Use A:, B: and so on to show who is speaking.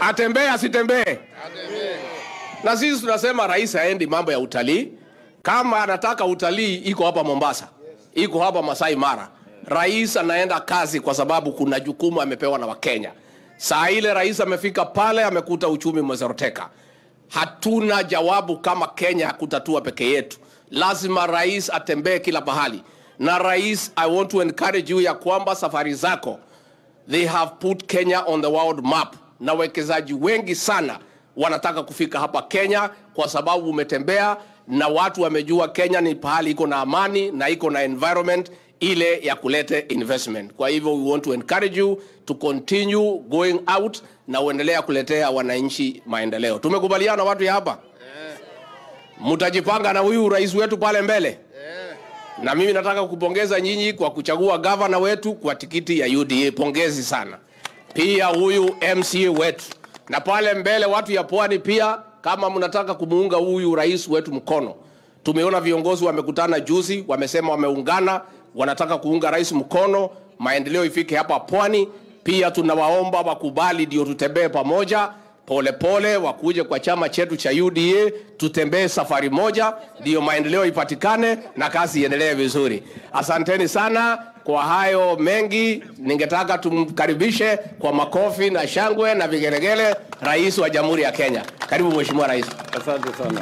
A: Atembee asitembee? Atembee. Na sisi tunasema rais haendi mambo ya utalii. Kama anataka utalii iko hapa Mombasa, iko hapa Masai Mara. Rais anaenda kazi kwa sababu kuna jukumu amepewa na Wakenya. Saa ile rais amefika pale amekuta uchumi umezoroteka. Hatuna jawabu kama Kenya kutatua peke yetu. Lazima rais atembee kila pahali. Na rais, I want to encourage you ya kwamba safari zako, they have put Kenya on the world map. Na wekezaji wengi sana wanataka kufika hapa Kenya kwa sababu umetembea na watu wamejua Kenya ni pahali iko na amani na iko na environment ile ya kulete investment. Kwa hivyo we want to encourage you to continue going out na uendelea kuletea wananchi maendeleo. Tumekubaliana watu ya hapa? Mtajipanga na huyu rais wetu pale mbele? Na mimi nataka kupongeza nyinyi kwa kuchagua governor wetu kwa tikiti ya UDA. Pongezi sana. Pia huyu MCA wetu. Na pale mbele watu ya Pwani pia, kama mnataka kumuunga huyu rais wetu mkono. Tumeona viongozi wamekutana juzi, wamesema wameungana, wanataka kuunga rais mkono, maendeleo ifike hapa Pwani. Pia tunawaomba wakubali ndio tutembee pamoja, pole pole wakuje kwa chama chetu cha UDA, tutembee safari moja, ndio maendeleo ipatikane na kazi iendelee vizuri. Asanteni sana. Kwa hayo mengi, ningetaka tumkaribishe kwa makofi na shangwe na vigelegele rais wa Jamhuri ya Kenya. Karibu Mheshimiwa Rais.
B: Asante sana.